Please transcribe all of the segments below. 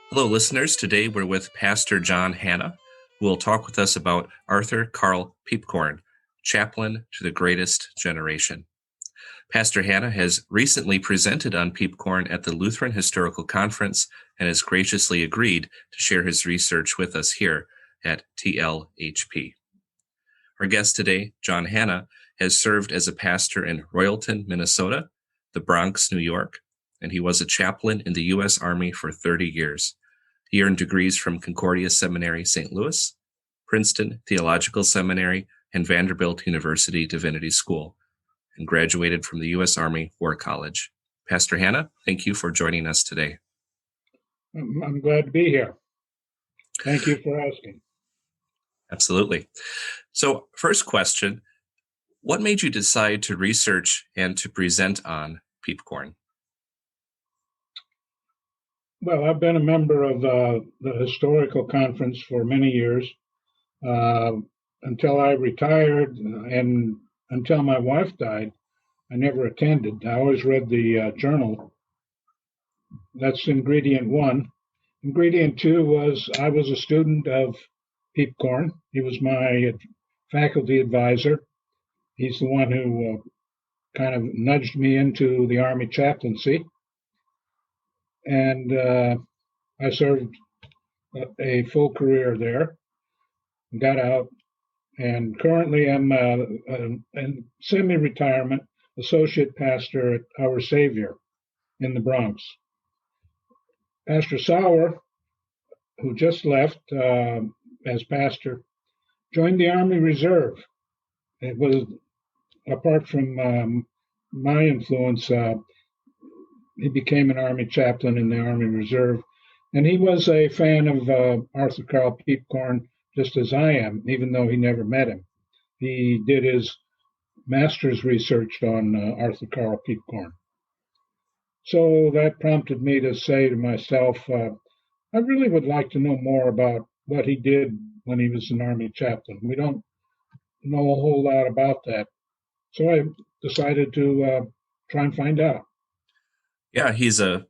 Hello, listeners. Today we're with Pastor John Hannah, who will talk with us about Arthur Carl Piepkorn, Chaplain to the Greatest Generation. Pastor Hannah has recently presented on Peipkorn at the Lutheran Historical Conference and has graciously agreed to share his research with us here at TLHP. Our guest today, John Hannah, has served as a pastor in Royalton, Minnesota, the Bronx, New York, and he was a chaplain in the U.S. Army for 30 years. He earned degrees from Concordia Seminary, St. Louis, Princeton Theological Seminary, and Vanderbilt University Divinity School, and graduated from the U.S. Army War College. Pastor Hannah, thank you for joining us today. I'm glad to be here. Thank you for asking. Absolutely. So, first question, what made you decide to research and to present on Peipkorn? Well, I've been a member of the Historical Conference for many years, until I retired and until my wife died. I never attended. I always read the journal. That's ingredient one. Ingredient two was I was a student of Peipkorn. He was my faculty advisor. He's the one who kind of nudged me into the Army chaplaincy. And I served a full career there, got out, and currently I'm in semi-retirement associate pastor at Our Savior in the Bronx. Pastor Sauer, who just left as pastor, joined the Army Reserve. It was, apart from my influence, he became an Army chaplain in the Army Reserve. And he was a fan of Arthur Carl Piepkorn, just as I am, even though he never met him. He did his master's research on Arthur Carl Piepkorn. So that prompted me to say to myself, I really would like to know more about what he did when he was an Army chaplain. We don't know a whole lot about that. So I decided to try and find out. Yeah, he's a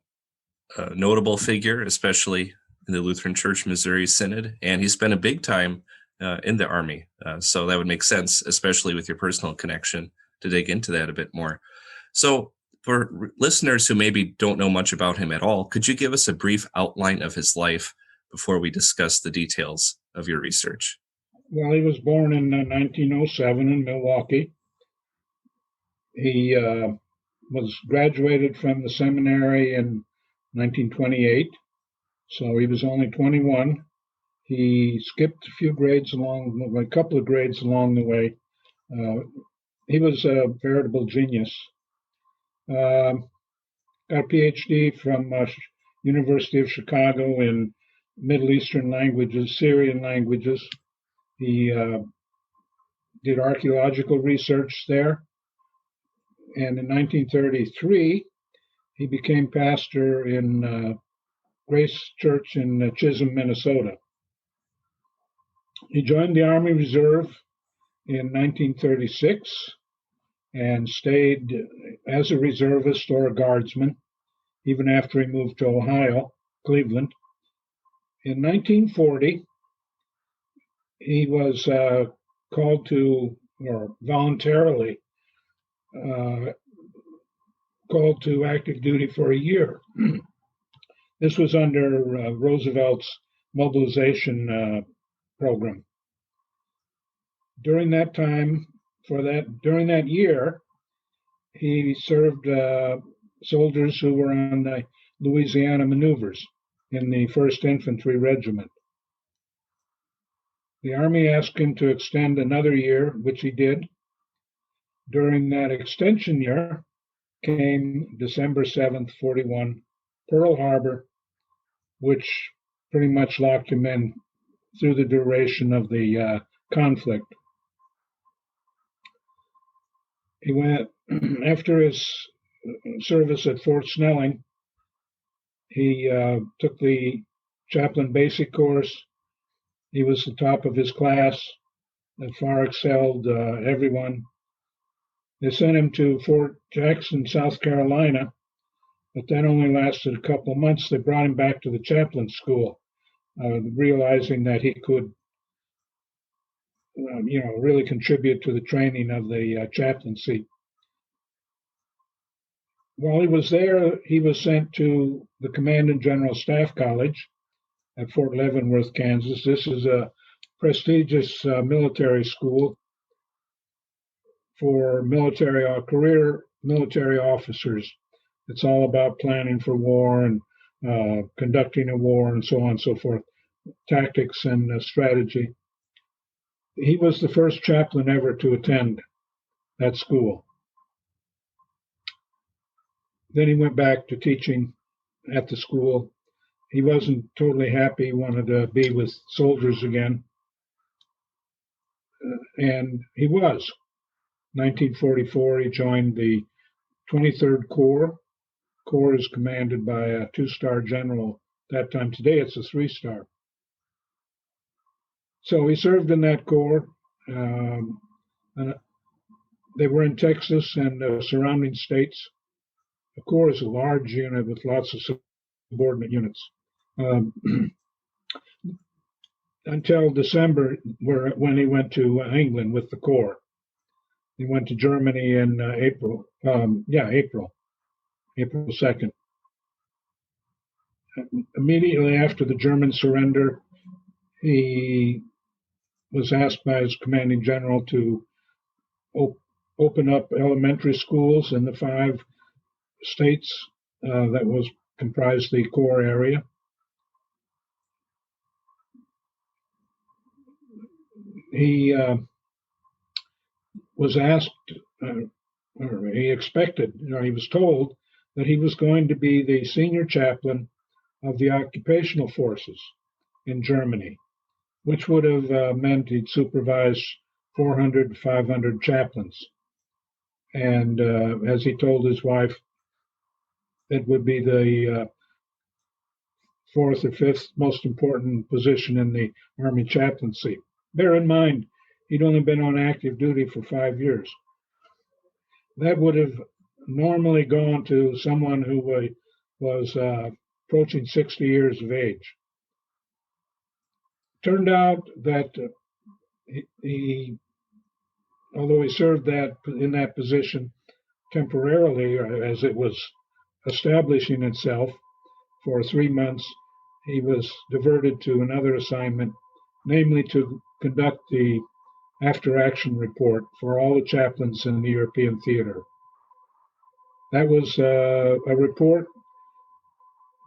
notable figure, especially in the Lutheran Church Missouri Synod, and he spent a big time in the Army. So that would make sense, especially with your personal connection, to dig into that a bit more. So for listeners who maybe don't know much about him at all, could you give us a brief outline of his life before we discuss the details of your research? Well, he was born in 1907 in Milwaukee. He was graduated from the seminary in 1928, so he was only 21. He skipped a couple of grades along the way. He was a veritable genius. Got a PhD from University of Chicago in Middle Eastern languages, Syrian languages. He did archaeological research there. And in 1933, he became pastor in Grace Church in Chisholm, Minnesota. He joined the Army Reserve in 1936 and stayed as a reservist or a guardsman, even after he moved to Ohio, Cleveland. In 1940, he was called to, or voluntarily called to active duty for a year. This was under Roosevelt's mobilization program. During that time, during that year, he served soldiers who were on the Louisiana maneuvers in the 1st Infantry Regiment. The Army asked him to extend another year, which he did. During that extension year came December 7th, 41, Pearl Harbor, which pretty much locked him in through the duration of the conflict. He went, after his service at Fort Snelling, he took the chaplain basic course He was the top of his class and far excelled everyone. They sent him to Fort Jackson, South Carolina, but that only lasted a couple months. They brought him back to the chaplain school, realizing that he could, really contribute to the training of the chaplaincy. While he was there, he was sent to the Command and General Staff College at Fort Leavenworth, Kansas. This is a prestigious military school for career military officers. It's all about planning for war and conducting a war and so on and so forth, tactics and strategy. He was the first chaplain ever to attend that school. Then he went back to teaching at the school. He wasn't totally happy. He wanted to be with soldiers again. And he was. 1944, he joined the 23rd Corps. Corps is commanded by a 2-star general. That time, today it's a 3-star. So he served in that Corps. And they were in Texas and surrounding states. The Corps is a large unit with lots of subordinate units. Until December, when he went to England with the Corps. He went to Germany in April 2nd. Immediately after the German surrender, he was asked by his commanding general to open up elementary schools in the 5 states that was comprised the Corps area. He was asked, or he expected, he was told that he was going to be the senior chaplain of the occupational forces in Germany, which would have meant he'd supervise 400 to 500 chaplains. And as he told his wife, it would be the 4th or 5th most important position in the Army chaplaincy. Bear in mind, he'd only been on active duty for 5 years. That would have normally gone to someone who was approaching 60 years of age. Turned out that he, although he served in that position temporarily, as it was establishing itself for 3 months, he was diverted to another assignment, namely to conduct the after-action report for all the chaplains in the European theater. That was a report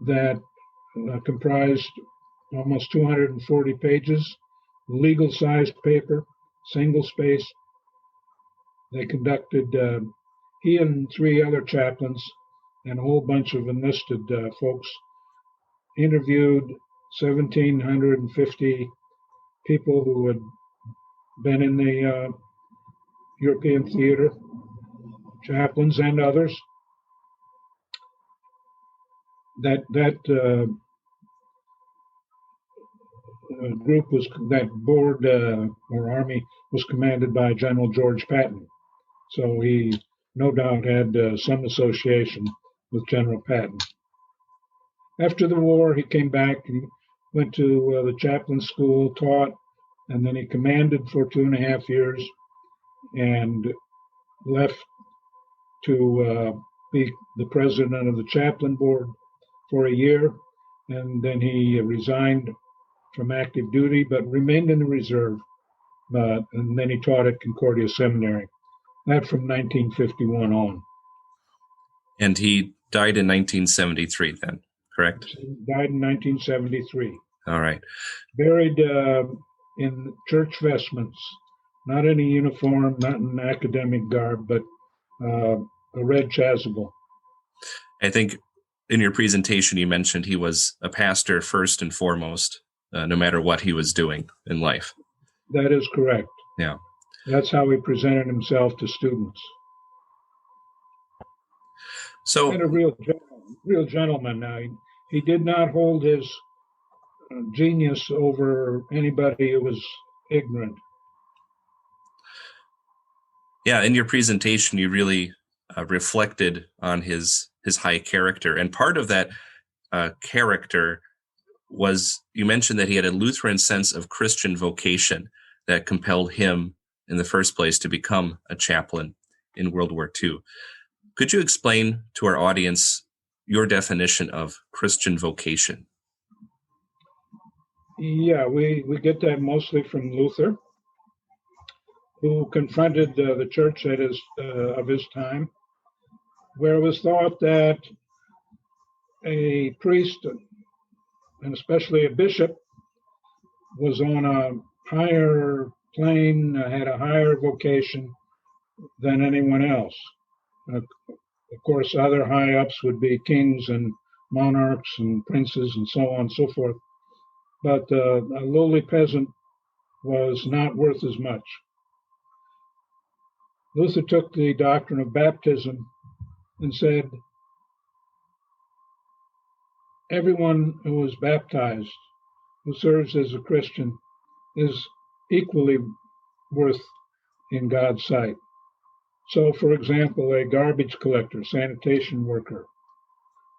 that comprised almost 240 pages, legal-sized paper, single-space. They conducted, he and 3 other chaplains and a whole bunch of enlisted folks interviewed 1,750 people who had been in the European theater, chaplains and others. That board or army was commanded by General George Patton. So he no doubt had some association with General Patton. After the war, he came back, he went to the chaplain school, taught, and then he commanded for 2.5 years and left to be the president of the chaplain board for a year. And then he resigned from active duty, but remained in the reserve. And then he taught at Concordia Seminary. That from 1951 on. And he died in 1973 then, correct? He died in 1973. All right. Buried in church vestments, not in a uniform, not in academic garb, but a red chasuble. I think in your presentation you mentioned he was a pastor first and foremost, no matter what he was doing in life. That is correct. Yeah. That's how he presented himself to students. So, and a real gentleman. Now, he did not hold his genius over anybody who was ignorant. Yeah, in your presentation, you really reflected on his high character. And part of that character was, you mentioned that he had a Lutheran sense of Christian vocation that compelled him in the first place to become a chaplain in World War II. Could you explain to our audience your definition of Christian vocation? Yeah, we get that mostly from Luther, who confronted the church of his time, where it was thought that a priest, and especially a bishop, was on a higher plane, had a higher vocation than anyone else. Of course, other high ups would be kings and monarchs and princes and so on and so forth. But a lowly peasant was not worth as much. Luther took the doctrine of baptism and said, everyone who is baptized, who serves as a Christian, is equally worth in God's sight. So, for example, a garbage collector, sanitation worker,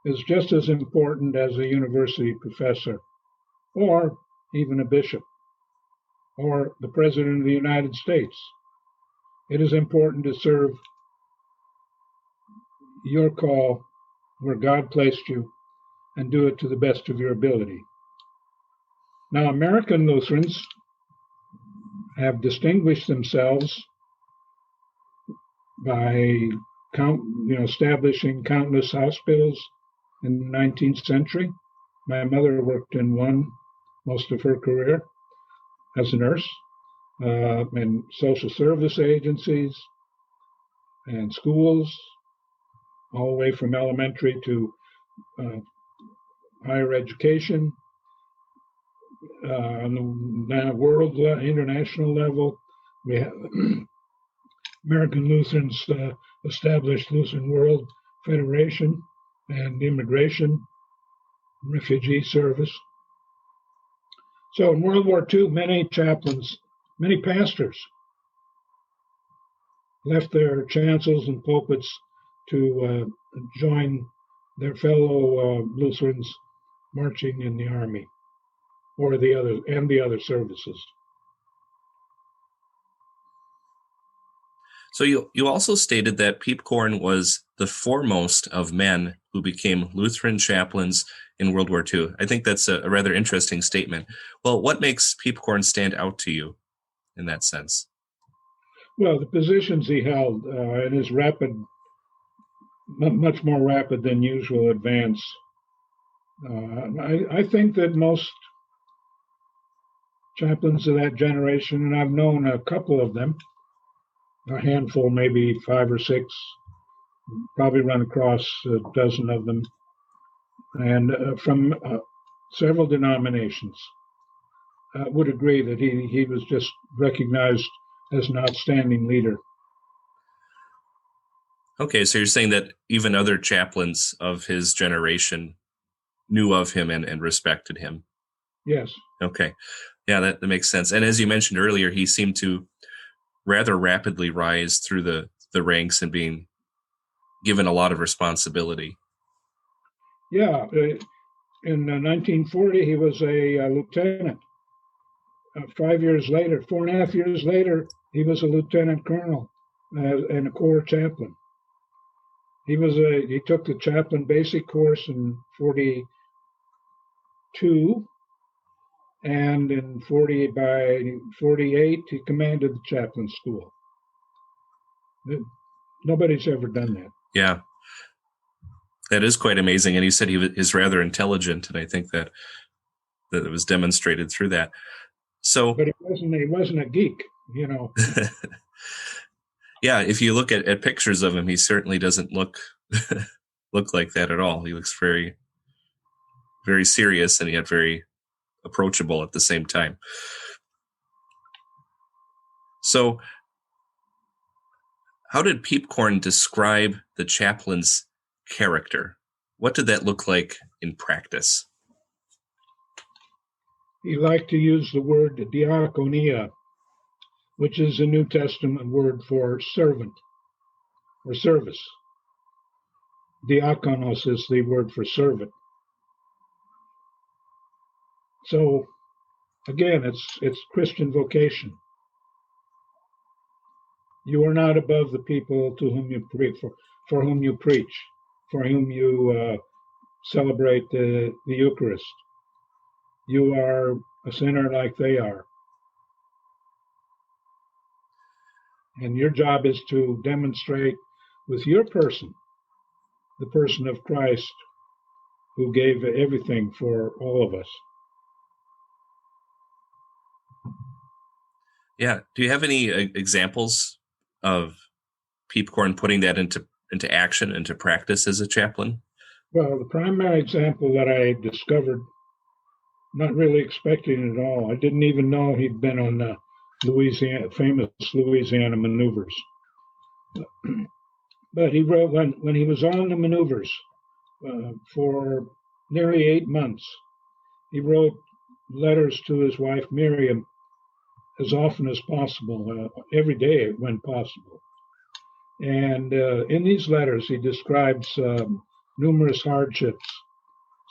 is just as important as a university professor, or even a bishop, or the President of the United States. It is important to serve your call where God placed you and do it to the best of your ability. Now, American Lutherans have distinguished themselves by establishing countless hospitals in the 19th century. My mother worked in one most of her career as a nurse, and social service agencies and schools, all the way from elementary to higher education. On the international level, we have American Lutherans established Lutheran World Federation and Immigration Refugee Service. So in World War II, many chaplains, many pastors left their chancels and pulpits to join their fellow Lutherans marching in the army or the other services. So you also stated that Peipkorn was the foremost of men who became Lutheran chaplains in World War II. I think that's a rather interesting statement. Well, what makes Peipkorn stand out to you in that sense? Well, the positions he held and his much more rapid than usual advance. I think that most chaplains of that generation, and I've known a couple of them, a handful, maybe 5 or 6, probably run across a dozen of them, and from several denominations, would agree that he was just recognized as an outstanding leader. Okay, so you're saying that even other chaplains of his generation knew of him and respected him. Yes. Okay. Yeah, that makes sense. And as you mentioned earlier, he seemed to rather rapidly rise through the ranks and being given a lot of responsibility. Yeah. In 1940, he was a lieutenant. 5 years later, 4.5 years later, he was a lieutenant colonel and a corps chaplain. He took the chaplain basic course in 42, and by 48, he commanded the chaplain school. Nobody's ever done that. Yeah, that is quite amazing. And you said he is rather intelligent, and I think that it was demonstrated through that. So, but he wasn't a geek, Yeah, if you look at pictures of him, he certainly doesn't look like that at all. He looks very, very serious and yet very approachable at the same time. So, how did Peipkorn describe the chaplain's character? What did that look like in practice? he liked to use the word diakonia, which is a New Testament word for servant or service. Diakonos is the word for servant. So again, it's Christian vocation. You are not above the people to whom you preach, for whom you preach, for whom you celebrate the Eucharist. You are a sinner like they are. And your job is to demonstrate with your person, the person of Christ, who gave everything for all of us. Yeah. Do you have any examples of Peipkorn putting that into action, into practice as a chaplain? Well, the primary example that I discovered, not really expecting it at all, I didn't even know he'd been on the famous Louisiana maneuvers. But he wrote when he was on the maneuvers for nearly 8 months, he wrote letters to his wife Miriam as often as possible, every day when possible. And in these letters, he describes numerous hardships,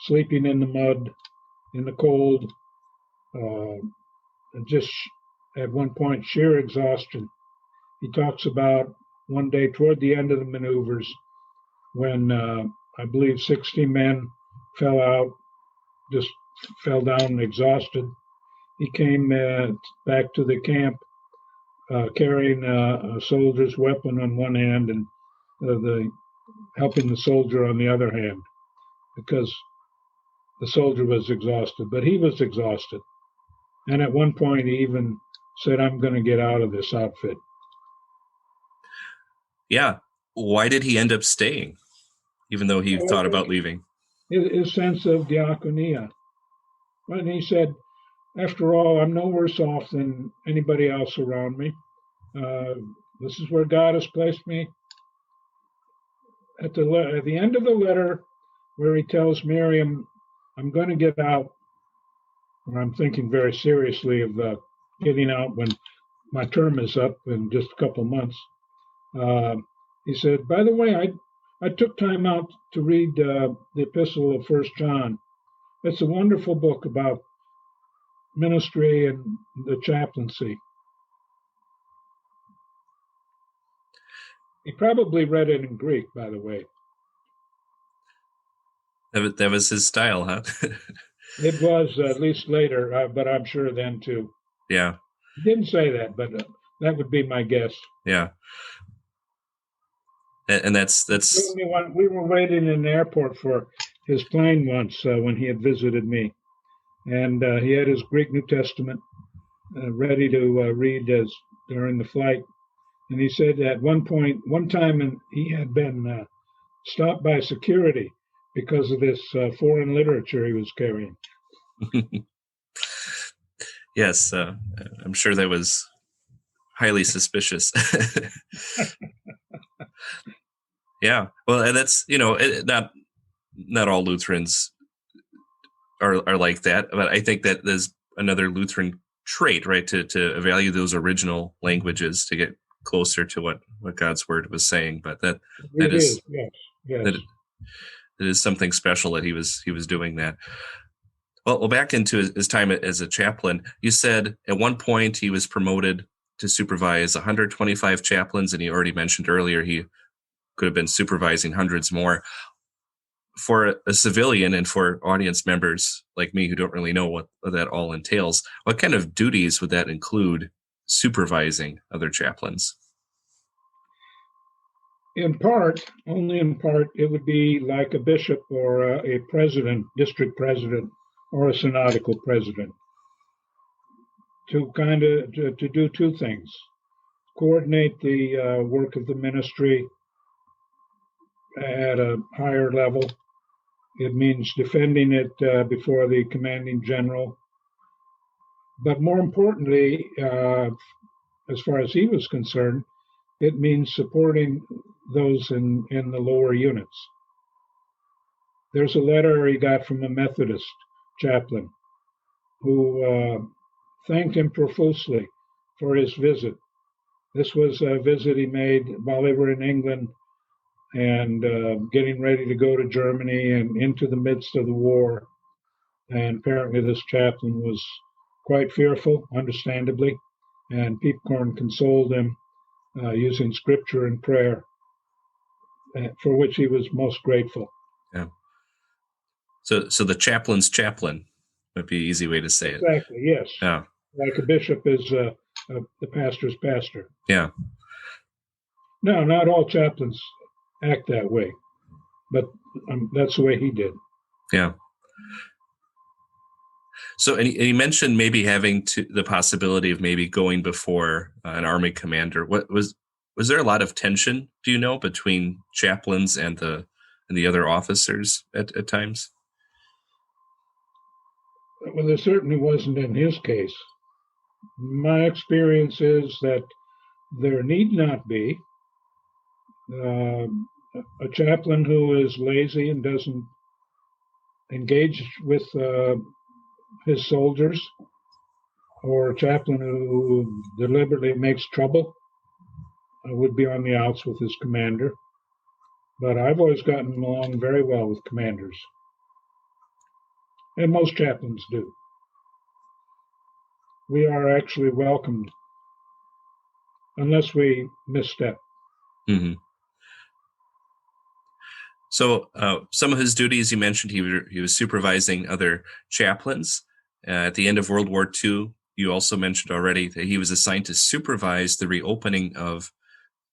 sleeping in the mud, in the cold, just at one point sheer exhaustion. He talks about one day toward the end of the maneuvers when I believe 60 men fell out, just fell down exhausted. He came back to the camp carrying a soldier's weapon on one hand and helping the soldier on the other hand, because the soldier was exhausted, but he was exhausted. And at one point, he even said, "I'm going to get out of this outfit." Yeah. Why did he end up staying, even though he thought about leaving? His sense of diakonia. And he said, after all, I'm no worse off than anybody else around me. This is where God has placed me. At the end of the letter, where he tells Miriam, "I'm going to get out," and I'm thinking very seriously of getting out when my term is up in just a couple months. He said, "By the way, I took time out to read the epistle of 1 John. It's a wonderful book about ministry and the chaplaincy." He probably read it in Greek, by the way. That was his style, huh? It was, at least later, but I'm sure then too. Yeah. He didn't say that, but that would be my guess. Yeah. And that's we were waiting in the airport for his plane once when he had visited me, and he had his Greek New Testament ready to read during the flight. And he said at one time, he had been stopped by security because of this foreign literature he was carrying. Yes, I'm sure that was highly suspicious. Yeah, well, and that's not all Lutherans are like that, but I think that there's another Lutheran trait, right, to value those original languages to get closer to what God's word was saying. But that is yes. That is something special that he was doing that. Well, back into his time as a chaplain, you said at one point he was promoted to supervise 125 chaplains, and you already mentioned earlier he could have been supervising hundreds more. For a civilian and for audience members like me who don't really know what that all entails, what kind of duties would that include, supervising other chaplains? Only in part, it would be like a bishop or a president, district president, or a synodical president, to do two things: coordinate the work of the ministry at a higher level. It means defending it before the commanding general. But more importantly, as far as he was concerned, it means supporting those in the lower units. There's a letter he got from a Methodist chaplain who thanked him profusely for his visit. This was a visit he made while they were in England and getting ready to go to Germany and into the midst of the war. And apparently this chaplain was quite fearful, understandably, and Peipkorn consoled him using scripture and prayer, for which he was most grateful. Yeah. So the chaplain's chaplain would be an easy way to say it. Exactly, yes. Yeah. Like a bishop is the pastor's pastor. Yeah. No, not all chaplains act that way, but that's the way he did. Yeah. So, and you mentioned maybe having the possibility of maybe going before an army commander. What was there a lot of tension, do you know, between chaplains and the other officers at times? Well, there certainly wasn't in his case. My experience is that there need not be. A chaplain who is lazy and doesn't engage with his soldiers, or a chaplain who deliberately makes trouble, would be on the outs with his commander. But I've always gotten along very well with commanders, and most chaplains do. We are actually welcomed unless we misstep. Mm-hmm. So some of his duties, you mentioned he was supervising other chaplains. At the end of World War II, you also mentioned already that he was assigned to supervise the reopening of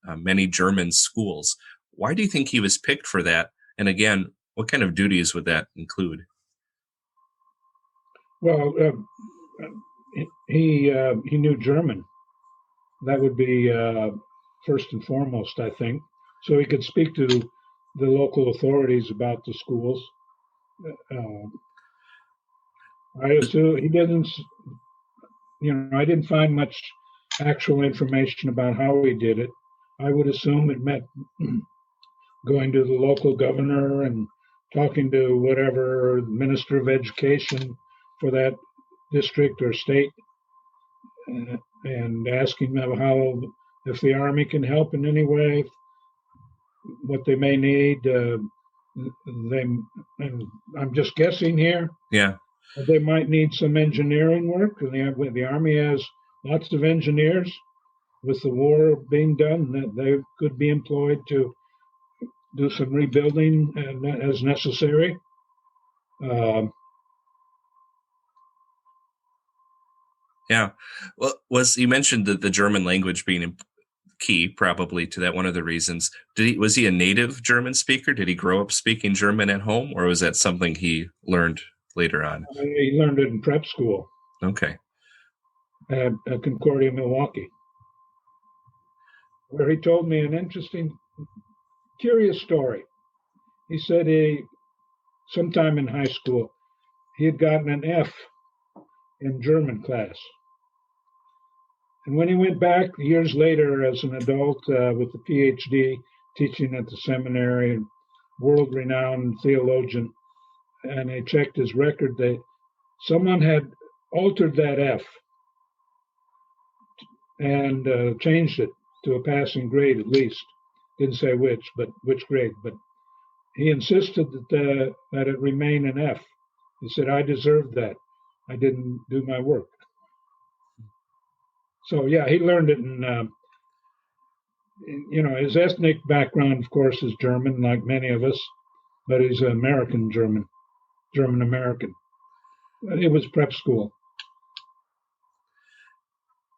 many German schools. Why do you think he was picked for that? And again, what kind of duties would that include? Well, he knew German. That would be first and foremost, I think. So he could speak to the local authorities about the schools. I assume he didn't. I didn't find much actual information about how he did it. I would assume it meant going to the local governor and talking to whatever minister of education for that district or state, and asking them if the Army can help in any way, what they may need. And I'm just guessing here. Yeah. They might need some engineering work. The Army has lots of engineers. With the war being done, that they could be employed to do some rebuilding as necessary. Yeah. Well, you mentioned the German language being key, probably to that. One of the reasons. Was he a native German speaker? Did he grow up speaking German at home, or was that something he learned later on? He learned it in prep school. Okay. At Concordia, Milwaukee, where he told me an interesting, curious story. He said sometime in high school, he had gotten an F in German class. And when he went back years later as an adult with a PhD, teaching at the seminary, world-renowned theologian, and they checked his record, someone had altered that F and changed it to a passing grade at least. Didn't say which grade, but he insisted that it remain an F. He said, I deserved that. I didn't do my work. So yeah, he learned it his ethnic background, of course, is German, like many of us, but he's American German American. It was prep school.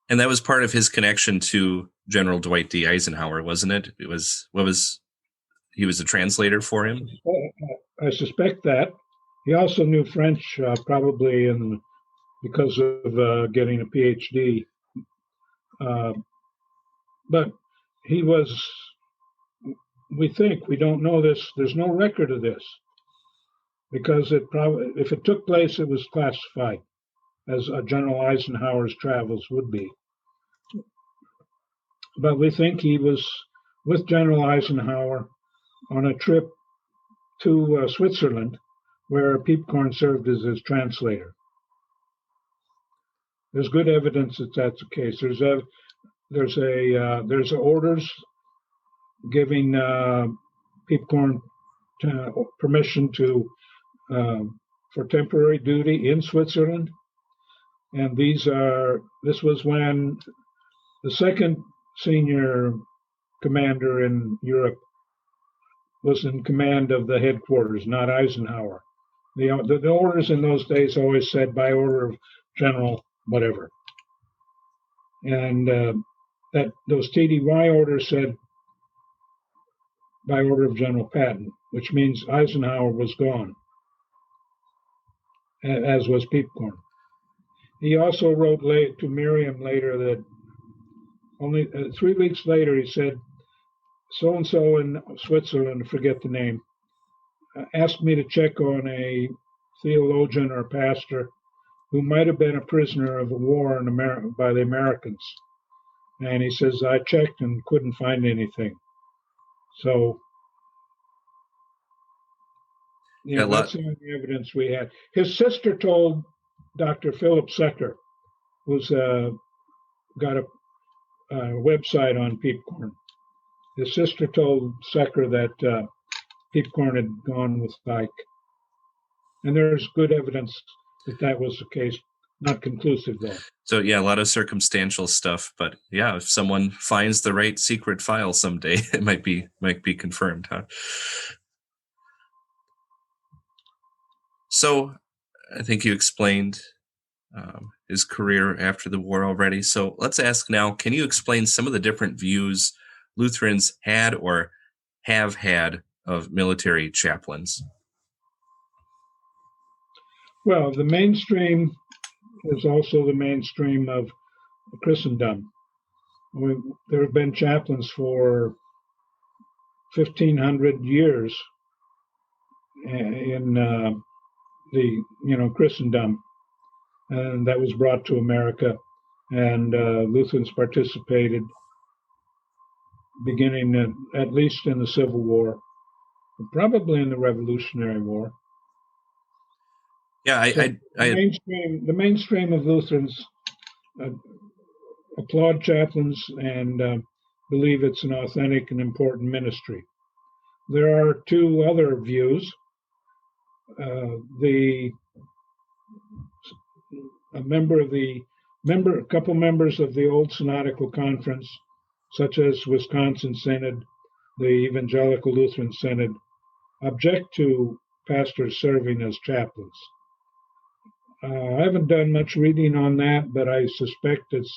And that was part of his connection to General Dwight D. Eisenhower, wasn't it? He was a translator for him? I suspect that. He also knew French, probably because of getting a PhD. But he was, we don't know this, there's no record of this, because if it took place, it was classified, as General Eisenhower's travels would be. But we think he was with General Eisenhower on a trip to Switzerland, where Peipkorn served as his translator. There's good evidence that that's the case. There's orders giving Peipkorn permission to for temporary duty in Switzerland, and this was when the second senior commander in Europe was in command of the headquarters, not Eisenhower. The orders in those days always said by order of General whatever, and that those TDY orders said by order of General Patton, which means Eisenhower was gone, as was Peipkorn. He also wrote to Miriam later that only 3 weeks later he said, so-and-so in Switzerland, forget the name, asked me to check on a theologian or pastor who might have been a prisoner of the war by the Americans. And he says, I checked and couldn't find anything. So, that's the only evidence we had. His sister told Dr. Philip Secker, who's got a website on Peipkorn. His sister told Secker that Peipkorn had gone with Ike. And there's good evidence that was the case. Not conclusive, though. So, a lot of circumstantial stuff. But, if someone finds the right secret file someday, it might be confirmed, huh? So, I think you explained his career after the war already. So, let's ask now, can you explain some of the different views Lutherans had or have had of military chaplains? Well, the mainstream is also the mainstream of Christendom. There have been chaplains for 1,500 years in the Christendom, and that was brought to America, and Lutherans participated beginning at least in the Civil War, probably in the Revolutionary War. Yeah, the mainstream of Lutherans applaud chaplains and believe it's an authentic and important ministry. There are two other views. A couple members of the old Synodical Conference, such as Wisconsin Synod, the Evangelical Lutheran Synod, object to pastors serving as chaplains. I haven't done much reading on that, but I suspect it's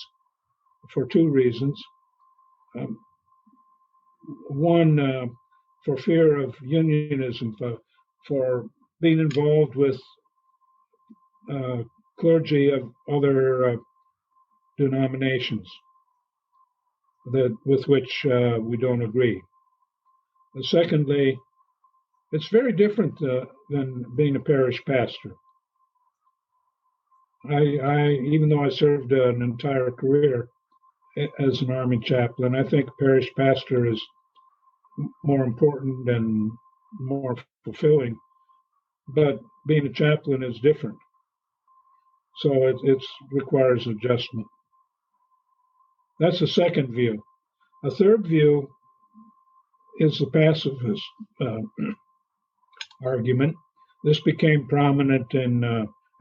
for two reasons. One, for fear of unionism, for being involved with clergy of other denominations with which we don't agree. And secondly, it's very different than being a parish pastor. Even though I served an entire career as an Army chaplain, I think parish pastor is more important and more fulfilling. But being a chaplain is different. So it requires adjustment. That's the second view. A third view is the pacifist argument. This became prominent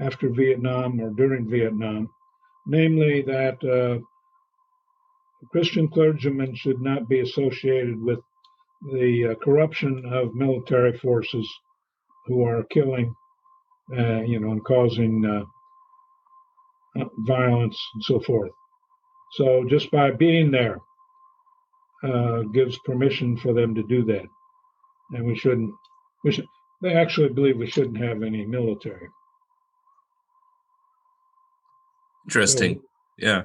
after Vietnam or during Vietnam, namely that Christian clergymen should not be associated with the corruption of military forces who are killing, and causing violence and so forth. So just by being there gives permission for them to do that, and they actually believe we shouldn't have any military. Interesting. So, yeah.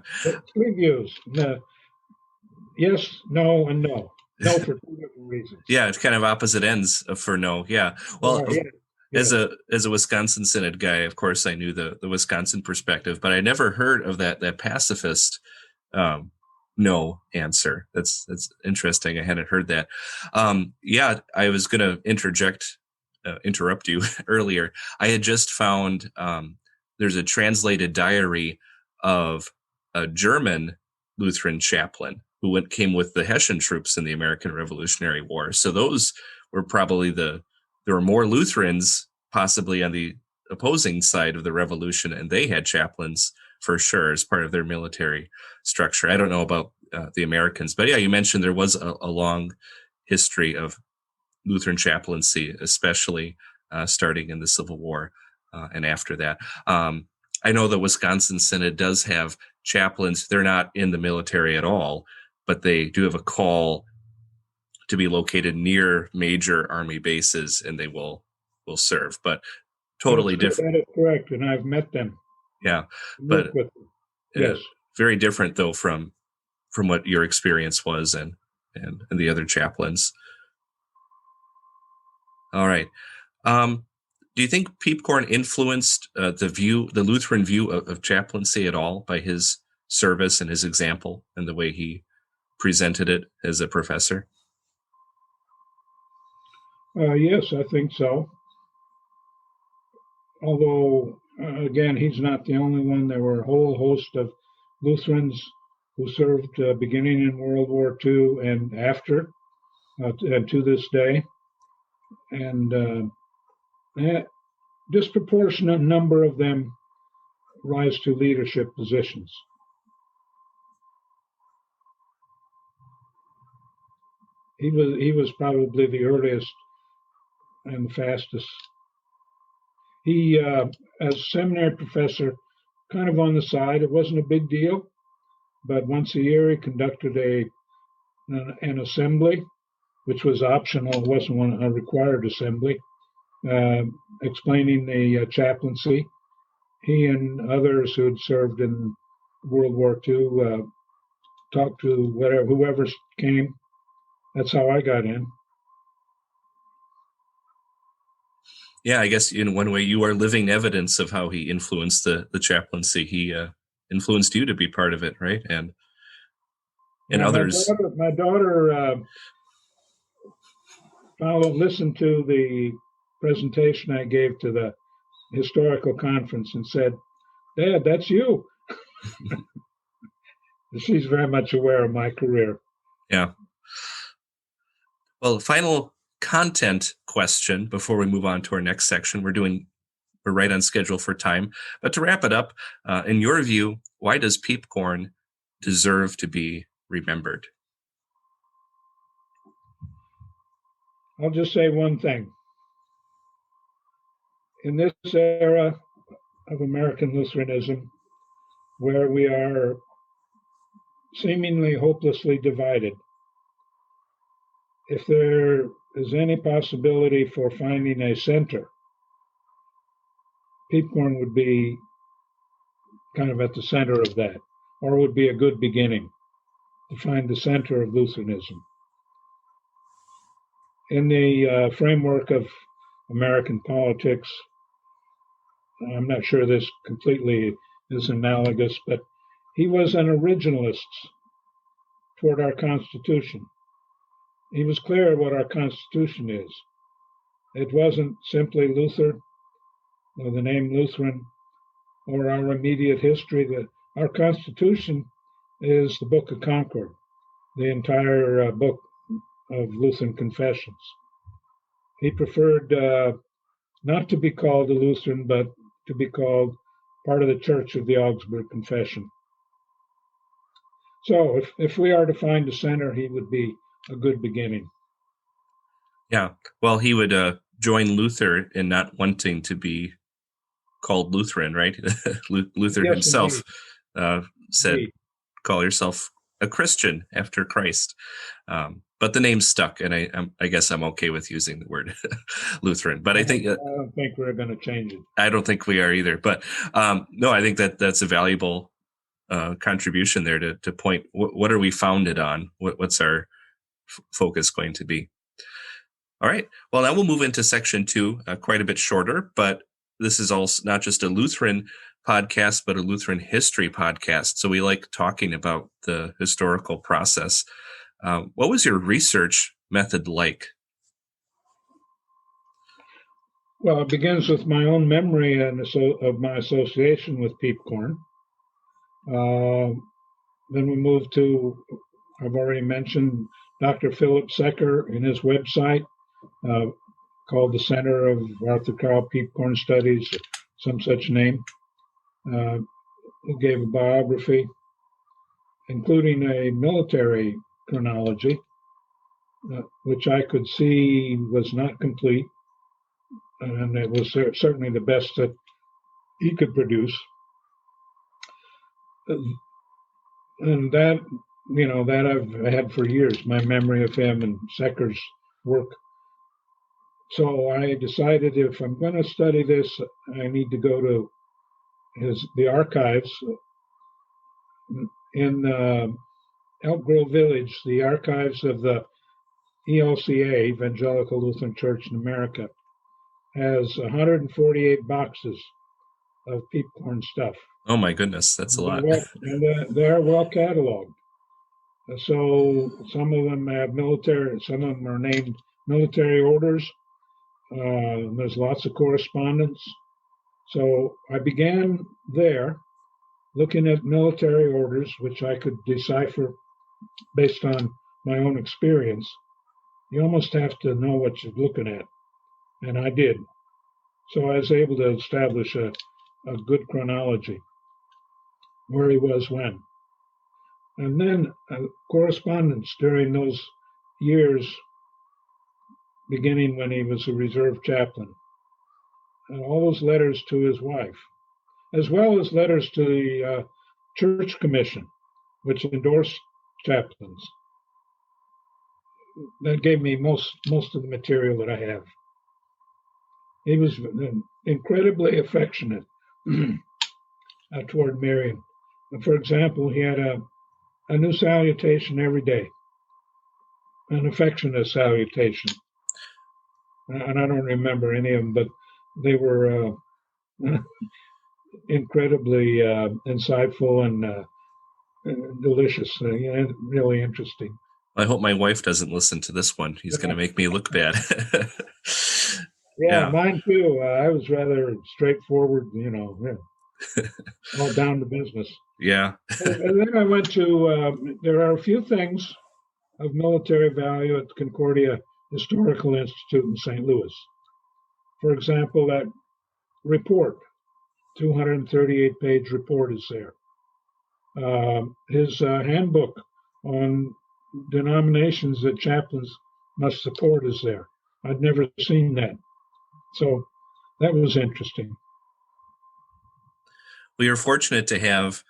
Three views. Yes, no, and no. No for two different reasons. Yeah, it's kind of opposite ends for no. Yeah. Well, as a Wisconsin Synod guy, of course, I knew the Wisconsin perspective, but I never heard of that pacifist no answer. That's interesting. I hadn't heard that. I was going to interrupt you earlier. I had just found there's a translated diary of a German Lutheran chaplain who came with the Hessian troops in the American Revolutionary War. So those were probably there were more Lutherans possibly on the opposing side of the revolution, and they had chaplains for sure as part of their military structure. I don't know about the Americans, but yeah, you mentioned there was a long history of Lutheran chaplaincy, especially starting in the Civil War and after that. I know the Wisconsin Synod does have chaplains. They're not in the military at all, but they do have a call to be located near major Army bases, and they will serve. But totally different. That is correct, and I've met them. Yeah, but yes, very different though from what your experience was and the other chaplains. All right. Do you think Peipkorn influenced the Lutheran view of chaplaincy at all by his service and his example and the way he presented it as a professor? Yes, I think so. Although, again, he's not the only one. There were a whole host of Lutherans who served beginning in World War II and after, and to this day. And a disproportionate number of them rise to leadership positions. He was probably the earliest and the fastest. He, as a seminary professor, kind of on the side, it wasn't a big deal, but once a year he conducted an assembly, which was optional, it wasn't a required assembly, explaining the chaplaincy. He and others who had served in World War II talked to whoever came. That's how I got in. Yeah, I guess in one way you are living evidence of how he influenced the chaplaincy. He influenced you to be part of it, right? And others. My daughter listened to the presentation I gave to the historical conference and said, "Dad, that's you." She's very much aware of my career. Yeah. Well, final content question before we move on to our next section. We're right on schedule for time. But to wrap it up, in your view, why does Peipkorn deserve to be remembered? I'll just say one thing. In this era of American Lutheranism, where we are seemingly hopelessly divided, if there is any possibility for finding a center, Peipkorn would be kind of at the center of that, or would be a good beginning to find the center of Lutheranism. In the framework of American politics, I'm not sure this completely is analogous, but he was an originalist toward our Constitution. He was clear what our Constitution is. It wasn't simply Luther, or the name Lutheran, or our immediate history. Our Constitution is the Book of Concord, the entire book of Lutheran confessions. He preferred not to be called a Lutheran, but to be called part of the Church of the Augsburg Confession. So if we are to find a center, he would be a good beginning. Yeah, well, he would join Luther in not wanting to be called Lutheran, right? Luther himself said, indeed, call yourself a Christian after Christ. But the name stuck, and I guess I'm okay with using the word Lutheran. But I don't think we're going to change it. I don't think we are either. But no, I think that's a valuable contribution there to point. What are we founded on? What's our focus going to be? All right. Well, now we'll move into section 2, quite a bit shorter, but this is also not just a Lutheran podcast, but a Lutheran history podcast. So we like talking about the historical process. What was your research method like? Well, it begins with my own memory and of my association with Peipkorn. Then we moved to, I've already mentioned, Dr. Philip Secker in his website called the Center of Arthur Carl Piepkorn Studies, some such name. Who gave a biography, including a military chronology, which I could see was not complete, and it was certainly the best that he could produce. And that, that I've had for years, my memory of him and Secker's work. So I decided if I'm going to study this, I need to go to the archives in Elk Grove Village, the archives of the ELCA, Evangelical Lutheran Church in America, has 148 boxes of Peipkorn stuff. Oh my goodness, that's a lot. They're well cataloged. So some of them have military, some of them are named military orders. There's lots of correspondence. So I began there looking at military orders, which I could decipher based on my own experience. You almost have to know what you're looking at, and I did. So I was able to establish a good chronology, where he was when. And then correspondence during those years, beginning when he was a reserve chaplain, and all those letters to his wife, as well as letters to the church commission, which endorsed chaplains. That gave me most of the material that I have. He was incredibly affectionate toward Miriam. For example, he had a new salutation every day, an affectionate salutation. And I don't remember any of them, but they were incredibly insightful and delicious, really interesting. I hope my wife doesn't listen to this one. He's going to make me look bad. Yeah, mine too. I was rather straightforward, all down to business. Yeah. And then I went to, there are a few things of military value at the Concordia Historical Institute in St. Louis. For example, that report, 238-page report is there. His handbook on denominations that chaplains must support is there. I'd never seen that. So that was interesting. Well, you're fortunate to have,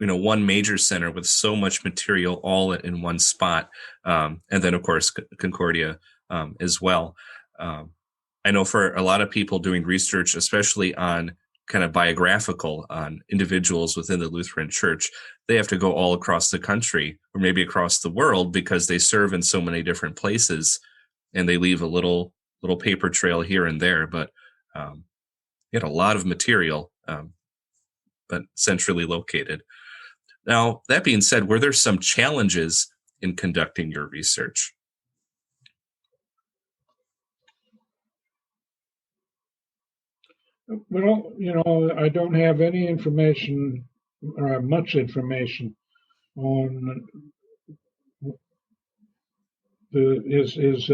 one major center with so much material all in one spot. And then, of course, Concordia as well. I know for a lot of people doing research, especially on kind of biographical on individuals within the Lutheran Church, they have to go all across the country or maybe across the world because they serve in so many different places and they leave a little paper trail here and there. But you had a lot of material, but centrally located. Now, that being said, were there some challenges in conducting your research? Well, I don't have any information or much information on his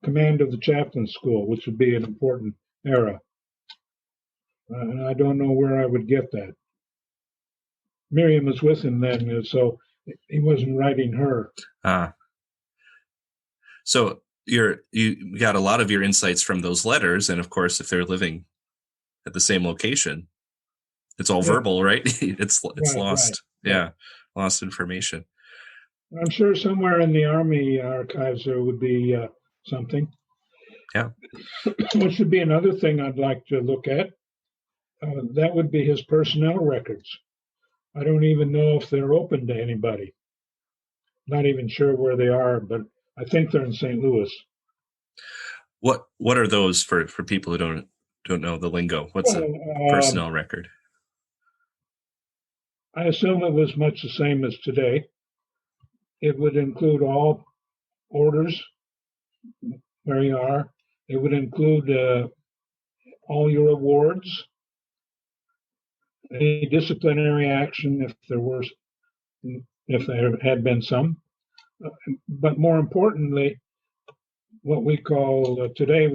command of the chaplain school, which would be an important era. And I don't know where I would get that. Miriam was with him then, so he wasn't writing her. So you got a lot of your insights from those letters, and of course, if they're living at the same location, it's all verbal, right? It's lost. Right. Yeah, lost information. I'm sure somewhere in the Army archives there would be something. Yeah. Which would be another thing I'd like to look at. That would be his personnel records. I don't even know if they're open to anybody. Not even sure where they are, but I think they're in St. Louis. What are those for people who don't know the lingo? What's a personnel record? I assume it was much the same as today. It would include all orders where you are. It would include all your awards. any disciplinary action if there had been some. But more importantly, what we call today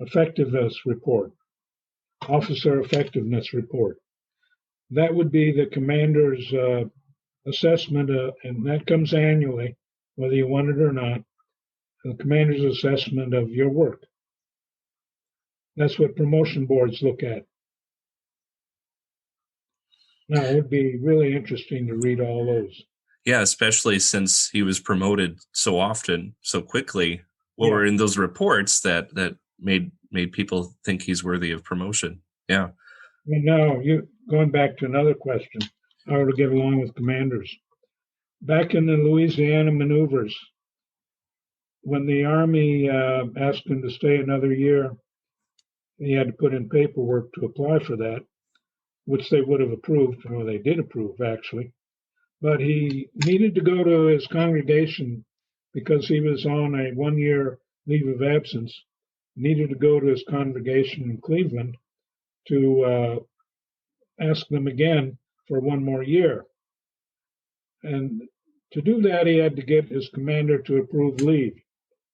effectiveness report, officer effectiveness report. That would be the commander's assessment, and that comes annually, whether you want it or not, the commander's assessment of your work. That's what promotion boards look at. Now, it would be really interesting to read all those. Yeah, especially since he was promoted so often, so quickly. What were in those reports that made people think he's worthy of promotion? Yeah. And now, going back to another question, how to get along with commanders. Back in the Louisiana maneuvers, when the Army asked him to stay another year, he had to put in paperwork to apply for that, which they would have approved, or they did approve, actually. But he needed to go to his congregation because he was on a 1-year leave of absence, needed to go to his congregation in Cleveland to ask them again for 1 more year. And to do that, he had to get his commander to approve leave.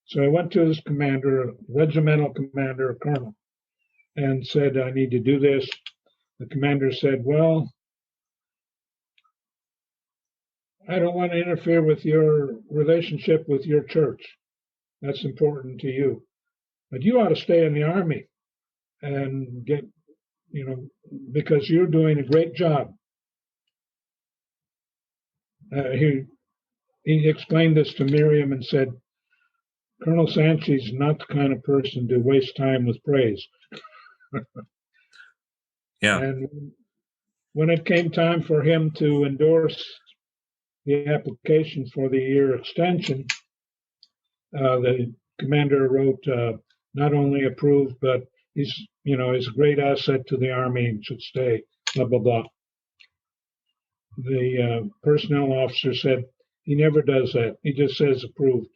So I went to his commander, regimental commander, a colonel, and said, I need to do this. The commander said, well, I don't want to interfere with your relationship with your church. That's important to you. But you ought to stay in the Army and get, because you're doing a great job. He explained this to Miriam and said, Colonel Sanchi's not the kind of person to waste time with praise. Yeah. And when it came time for him to endorse the application for the year extension, the commander wrote, not only approved, but he's a great asset to the Army and should stay, blah, blah, blah. The personnel officer said he never does that. He just says approved.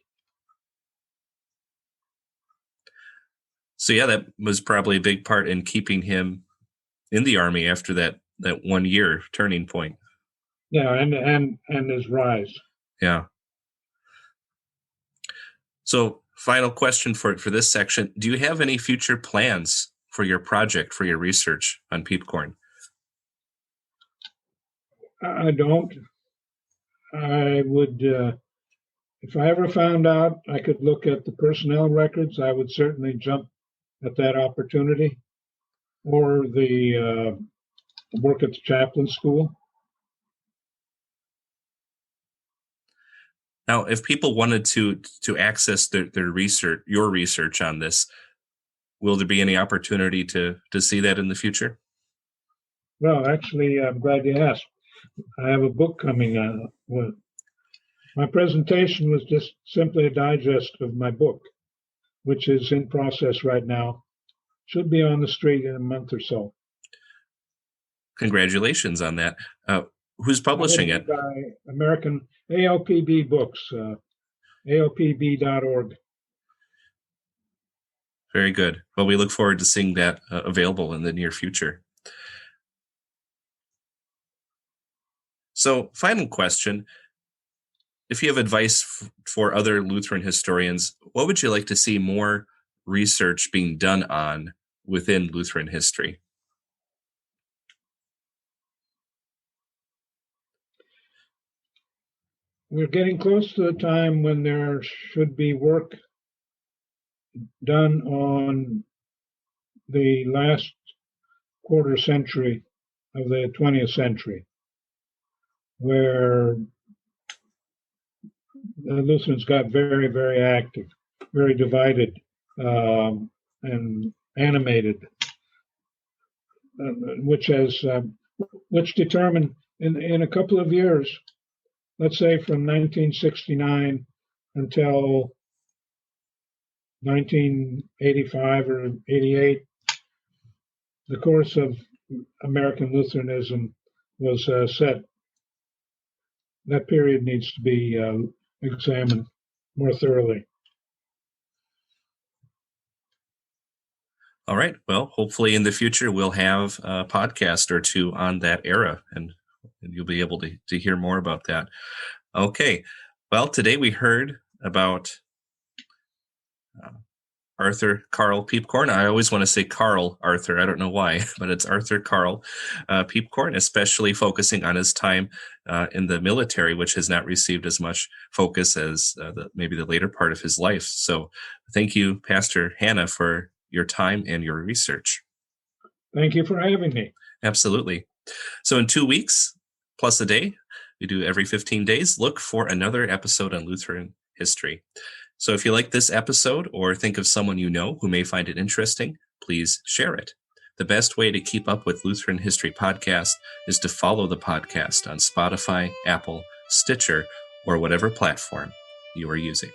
So yeah, that was probably a big part in keeping him in the Army after that 1 year turning point. Yeah, and his rise. Yeah. So final question for this section. Do you have any future plans for your project, for your research on Peipkorn? I don't. I would, if I ever found out I could look at the personnel records, I would certainly jump at that opportunity, or the work at the chaplain school. Now, if people wanted to access their research, your research on this, will there be any opportunity to see that in the future? Well, actually, I'm glad you asked. I have a book coming out. My presentation was just simply a digest of my book, which is in process right now. Should be on the street in a month or so. Congratulations on that. Who's publishing it? By American ALPB Books, ALPB.org. Very good. Well, we look forward to seeing that available in the near future. So, final question. If you have advice for other Lutheran historians, what would you like to see more research being done on within Lutheran history? We're getting close to the time when there should be work done on the last quarter century of the 20th century, where the Lutherans got very, very active, very divided, and animated, which determined in a couple of years, let's say from 1969 until 1985 or 88, the course of American Lutheranism was set. That period needs to be examined more thoroughly. All right. Well, hopefully in the future we'll have a podcast or two on that era, and you'll be able to hear more about that. Okay. Well, today we heard about Arthur Carl Piepkorn. I always want to say Carl Arthur. I don't know why, but it's Arthur Carl Piepkorn, especially focusing on his time in the military, which has not received as much focus as maybe the later part of his life. So thank you, Pastor Hannah, for your time and your research. Thank you for having me. Absolutely. So in 2 weeks, plus a day, we do every 15 days, look for another episode on Lutheran history. So if you like this episode or think of someone you know who may find it interesting, please share it. The best way to keep up with Lutheran History Podcast is to follow the podcast on Spotify, Apple, Stitcher, or whatever platform you are using.